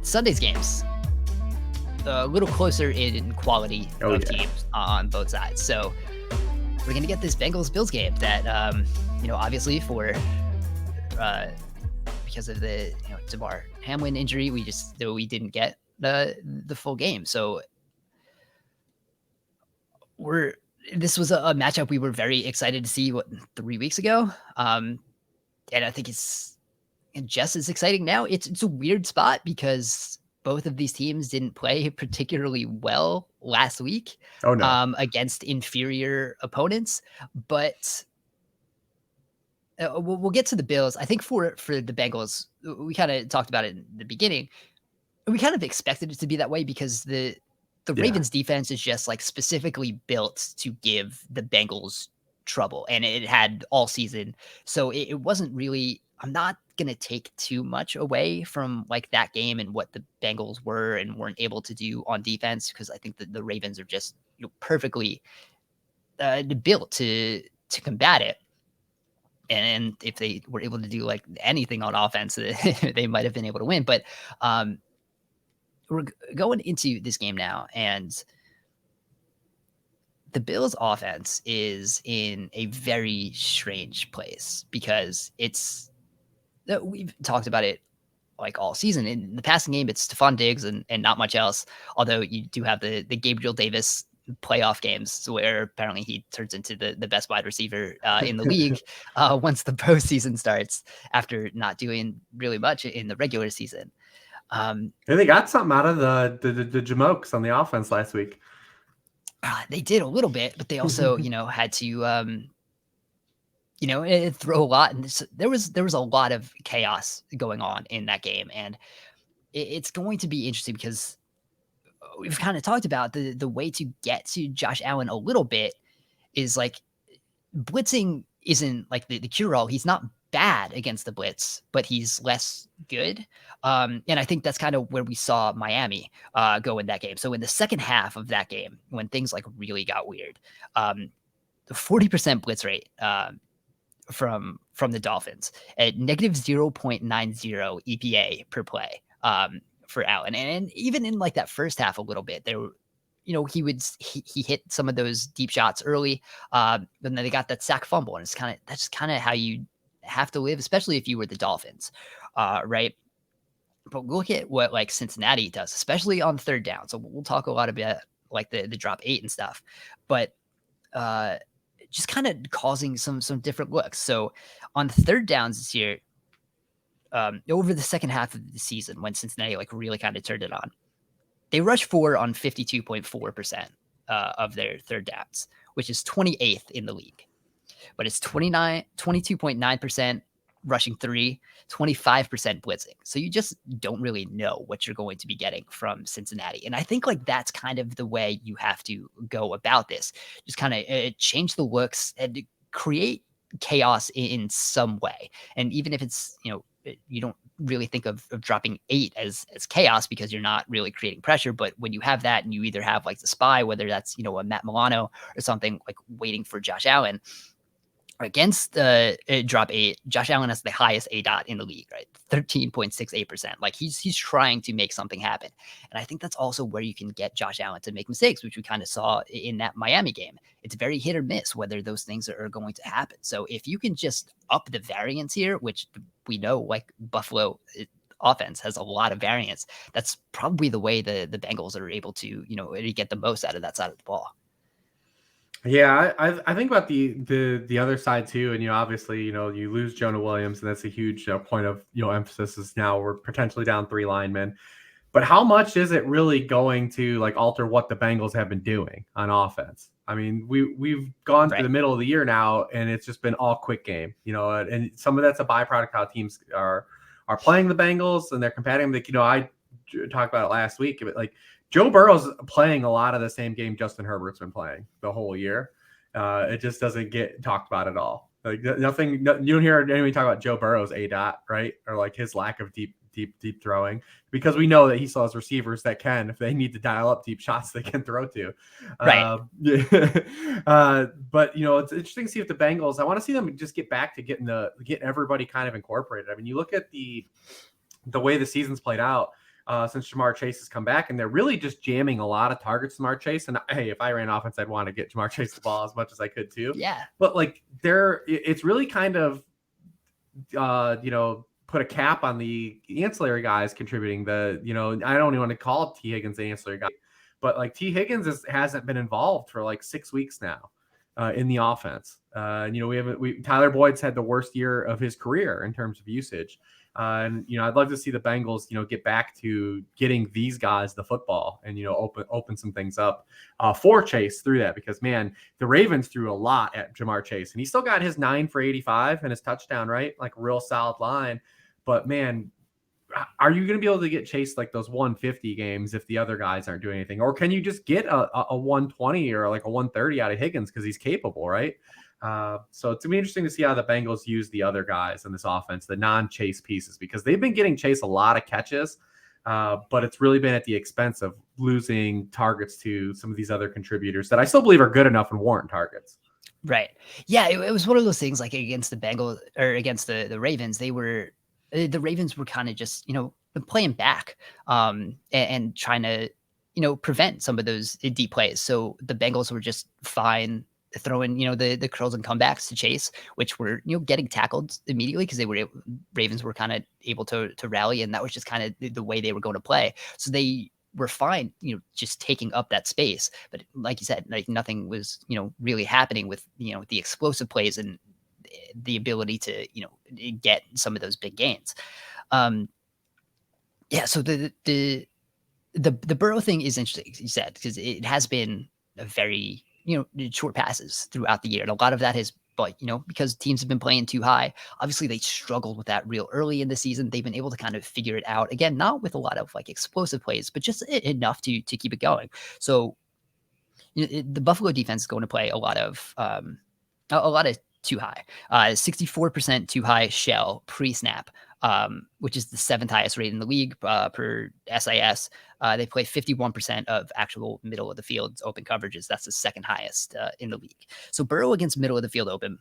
Sunday's games a little closer in quality of teams on both sides. So we're going to get this Bengals-Bills game that, obviously because of the Damar Hamlin injury, we didn't get the full game. So this was a matchup we were very excited to see 3 weeks ago. And I think it's just as exciting now. It's a weird spot because both of these teams didn't play particularly well last week against inferior opponents, but we'll get to the Bills. I think for the Bengals, we kind of talked about it in the beginning. We kind of expected it to be that way because the Ravens defense is just like specifically built to give the Bengals trouble, and it had all season. So it wasn't really, I'm not going to take too much away from like that game and what the Bengals were and weren't able to do on defense, because I think that the Ravens are just perfectly built to combat it. And if they were able to do like anything on offense, they might have been able to win. But we're going into this game now, and the Bills offense is in a very strange place because we've talked about it like all season. In the passing game, it's Stephon Diggs and not much else. Although you do have the Gabriel Davis playoff games where apparently he turns into the best wide receiver in the league once the postseason starts after not doing really much in the regular season. They got something out of the Jamokes on the offense last week. They did a little bit, but they also, had to, throw a lot. And there was a lot of chaos going on in that game. And it's going to be interesting because we've kind of talked about the way to get to Josh Allen a little bit is like blitzing isn't like the cure-all. He's not bad against the blitz, but he's less good. And I think that's kind of where we saw Miami go in that game. So in the second half of that game, when things like really got weird, the 40% blitz rate from the Dolphins at negative 0.90 EPA per play for Allen. And even in like that first half a little bit, there were, he hit some of those deep shots early. And then they got that sack fumble, and that's kind of how you have to live, especially if you were the Dolphins, right? But look at what like Cincinnati does, especially on third down. So we'll talk a lot about like the drop 8 and stuff, but just kind of causing some different looks. So on third downs this year, over the second half of the season, when Cincinnati like really kind of turned it on, they rushed 4 on 52.4% of their third downs, which is 28th in the league. But it's 22.9% rushing 3, 25% blitzing. So you just don't really know what you're going to be getting from Cincinnati. And I think like that's kind of the way you have to go about this. Just kind of change the looks and create chaos in some way. And even if it's, you don't really think of dropping 8 as chaos because you're not really creating pressure. But when you have that and you either have like the spy, whether that's, a Matt Milano or something, like waiting for Josh Allen, against the drop 8, Josh Allen has the highest ADOT in the league, right? 13.68%. Like he's trying to make something happen. And I think that's also where you can get Josh Allen to make mistakes, which we kind of saw in that Miami game. It's very hit or miss whether those things are going to happen. So if you can just up the variance here, which we know like Buffalo offense has a lot of variance, that's probably the way the Bengals are able to, get the most out of that side of the ball. Yeah, I think about the other side too, and obviously you lose Jonah Williams, and that's a huge point of emphasis. Is now we're potentially down 3 linemen, but how much is it really going to like alter what the Bengals have been doing on offense? I mean, we've gone through the middle of the year now, and it's just been all quick game, and some of that's a byproduct how teams are playing the Bengals and they're combating. Like I talked about it last week, but like Joe Burrow's playing a lot of the same game Justin Herbert's been playing the whole year. It just doesn't get talked about at all. Like you don't hear anyone talk about Joe Burrow's ADOT, right? Or like his lack of deep throwing, because we know that he still has receivers that can, if they need to dial up deep shots, they can throw to. Right. But it's interesting to see if the Bengals, I want to see them just get back to getting everybody kind of incorporated. I mean, you look at the way the season's played out. since Jamar Chase has come back, and they're really just jamming a lot of targets to Jamar Chase. And hey, if I ran offense, I'd want to get Jamar Chase the ball as much as I could too. Yeah. But like it's really kind of put a cap on the ancillary guys contributing. I don't even want to call T Higgins the ancillary guy, but like T Higgins hasn't been involved for like 6 weeks now in the offense. Tyler Boyd's had the worst year of his career in terms of usage. I'd love to see the Bengals, get back to getting these guys the football and, open some things up for Chase through that, because man, the Ravens threw a lot at Jamar Chase, and he still got his 9 for 85 and his touchdown, right? Like a real solid line. But man, are you going to be able to get Chase like those 150 games if the other guys aren't doing anything? Or can you just get a 120 or like a 130 out of Higgins because he's capable, right? So it's going to be interesting to see how the Bengals use the other guys in this offense, the non-Chase pieces, because they've been getting Chase a lot of catches, but it's really been at the expense of losing targets to some of these other contributors that I still believe are good enough and warrant targets. Right. Yeah, it was one of those things like against the Bengals or against the Ravens, the Ravens were kind of just, playing back and trying to, prevent some of those deep plays. So the Bengals were just fine throwing, the curls and comebacks to Chase, which were, getting tackled immediately because Ravens were kind of able to rally, and that was just kind of the way they were going to play. So they were fine, just taking up that space. But like you said, like nothing was, really happening with, the explosive plays and the ability to, get some of those big gains. So the Burrow thing is interesting, you said, because it has been a very, short passes throughout the year. And a lot of that has, but, because teams have been playing too high, obviously they struggled with that real early in the season. They've been able to kind of figure it out. Again, not with a lot of like explosive plays, but just enough to keep it going. So the Buffalo defense is going to play a lot of too high, 64% too high shell pre-snap, which is the 7th highest rate in the league per SIS. They play 51% of actual middle of the field open coverages. That's the 2nd highest in the league. So Burrow against middle of the field open,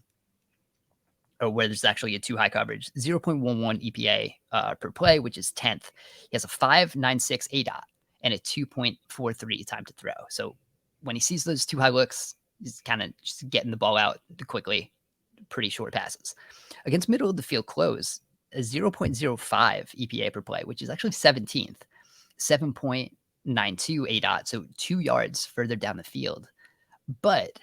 or where there's actually a too high coverage, 0.11 EPA per play, which is 10th. He has a 5.96 ADOT and a 2.43 time to throw. So when he sees those too high looks, he's kind of just getting the ball out quickly, pretty short passes. Against middle of the field close, a 0.05 EPA per play, which is actually 17th, 7.92 ADOT, so 2 yards further down the field, but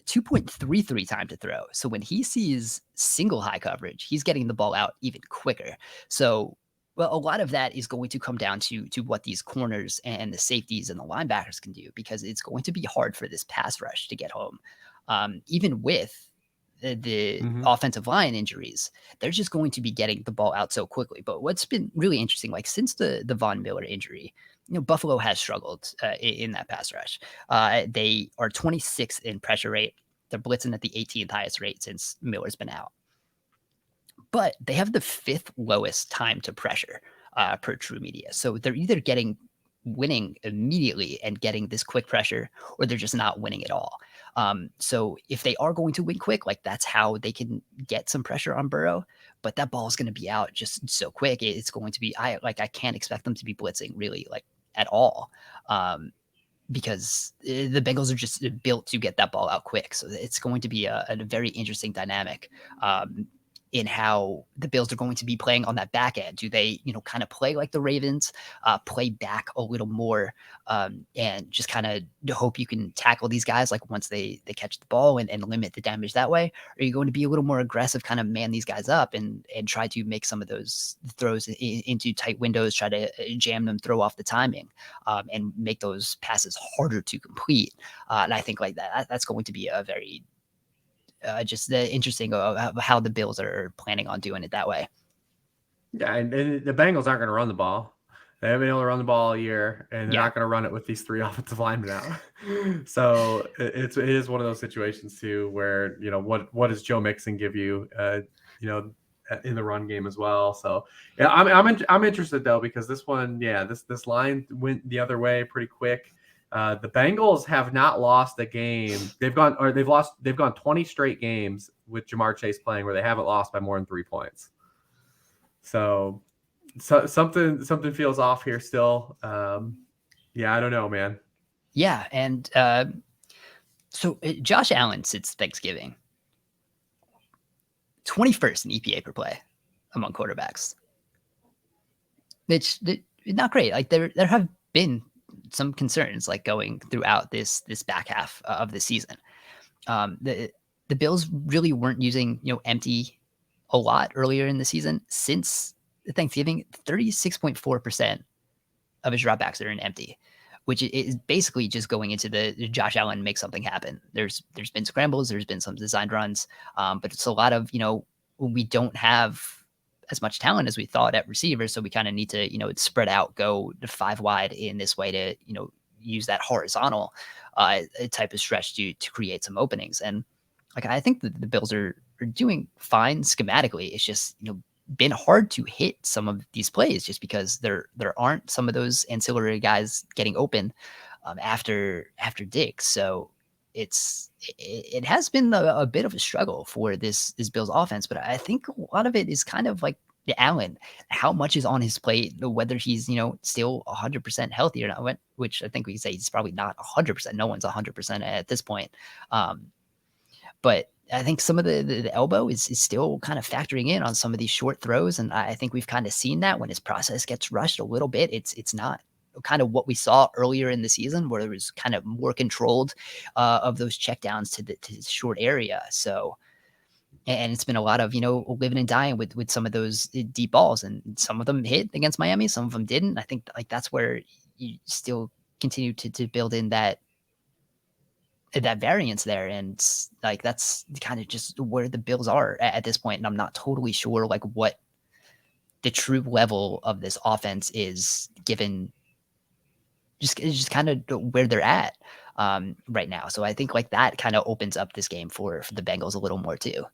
2.33 time to throw. So when he sees single high coverage, he's getting the ball out even quicker. So a lot of that is going to come down to what these corners and the safeties and the linebackers can do, because it's going to be hard for this pass rush to get home. Even with the offensive line injuries, they're just going to be getting the ball out so quickly. But what's been really interesting, like since the Von Miller injury, Buffalo has struggled in that pass rush. They are 26th in pressure rate. They're blitzing at the 18th highest rate since Miller's been out. But they have the 5th lowest time to pressure per True Media. So they're either winning immediately and getting this quick pressure, or they're just not winning at all. So if they are going to win quick, like that's how they can get some pressure on Burrow, but that ball is going to be out just so quick. It's going to be, I can't expect them to be blitzing really like at all. Because the Bengals are just built to get that ball out quick. So it's going to be a very interesting dynamic in how the Bills are going to be playing on that back end. Do they, kind of play like the Ravens, play back a little more, and just kind of hope you can tackle these guys like once they catch the ball and limit the damage that way? Or are you going to be a little more aggressive, kind of man these guys up and try to make some of those throws into tight windows, try to jam them, throw off the timing, and make those passes harder to complete? And I think like that's going to be a very just interesting of how the Bills are planning on doing it that way. Yeah, and the Bengals aren't going to run the ball. They haven't been able to run the ball all year, and they're not going to run it with these 3 offensive linemen out. So it is one of those situations too, where what does Joe Mixon give you? In the run game as well. So yeah, I'm interested though, because this one, this line went the other way pretty quick. The Bengals have not lost a game. They've gone 20 straight games with Jamar Chase playing where they haven't lost by more than 3 points. So So something feels off here still. Yeah, I don't know, man. Yeah, and so Josh Allen sits Thanksgiving 21st in EPA per play among quarterbacks. It's not great. Like there have been some concerns like going throughout this back half of the season. The Bills really weren't using empty a lot earlier in the season. Since Thanksgiving, 36.4% of his dropbacks are in empty, which is basically just going into the Josh Allen make something happen. There's been scrambles, there's been some designed runs, but it's a lot of we don't have as much talent as we thought at receiver, so we kind of need to spread out, go to 5 wide in this way to use that horizontal type of stretch to create some openings. And like I think the Bills are doing fine schematically. It's just been hard to hit some of these plays just because there aren't some of those ancillary guys getting open after Diggs. So it has been a bit of a struggle for this Bills offense, but I think a lot of it is kind of like Allen, how much is on his plate, whether he's still 100% healthy or not, which I think we can say he's probably not 100%. No one's 100% at this point. But I think some of the elbow is still kind of factoring in on some of these short throws. And I think we've kind of seen that when his process gets rushed a little bit, it's not kind of what we saw earlier in the season where it was kind of more controlled of those checkdowns to the short area. So, and it's been a lot of, living and dying with some of those deep balls, and some of them hit against Miami. Some of them didn't. I think like that's where you still continue to build in that variance there. And like, that's kind of just where the Bills are at this point. And I'm not totally sure like what the true level of this offense is given just kind of where they're at right now. So I think like that kind of opens up this game for the Bengals a little more too.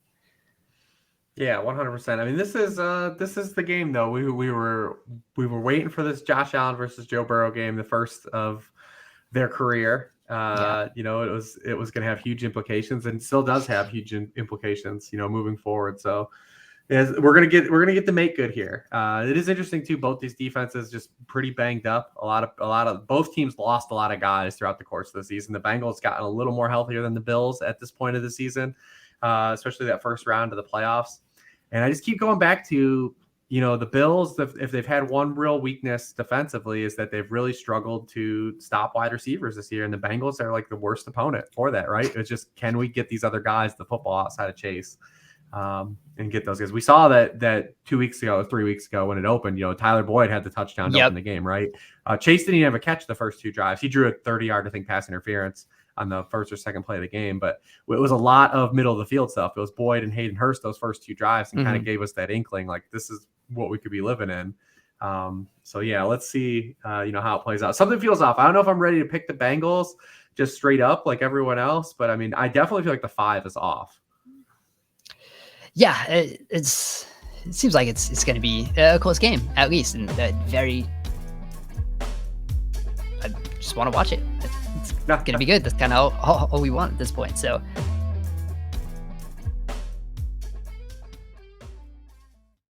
Yeah, 100%. I mean, this is the game though. We were waiting for this Josh Allen versus Joe Burrow game, the first of their career. Yeah. It was going to have huge implications, and still does have huge implications, moving forward. So we're gonna get the make good here. It is interesting too. Both these defenses just pretty banged up. A lot of both teams lost a lot of guys throughout the course of the season. The Bengals gotten a little more healthier than the Bills at this point of the season, especially that first round of the playoffs. And I just keep going back to, the Bills, if they've had one real weakness defensively, is that they've really struggled to stop wide receivers this year. And the Bengals are like the worst opponent for that, right? It's just, can we get these other guys the football outside of Chase and get those guys? We saw that 2 weeks ago, 3 weeks ago when it opened, Tyler Boyd had the touchdown to open the game, right? Chase didn't even have a catch the first 2 drives. He drew a 30-yard, I think, pass interference on the first or second play of the game, but it was a lot of middle of the field stuff. It was Boyd and Hayden Hurst those first 2 drives, and kind of gave us that inkling like this is what we could be living in. So yeah, let's see how it plays out. Something feels off. I don't know if I'm ready to pick the Bengals just straight up like everyone else, but I mean, I definitely feel like the 5 is off. Yeah, it seems like it's going to be a close game at least, and I just want to watch it. It's going to be good. That's kind of all we want at this point. So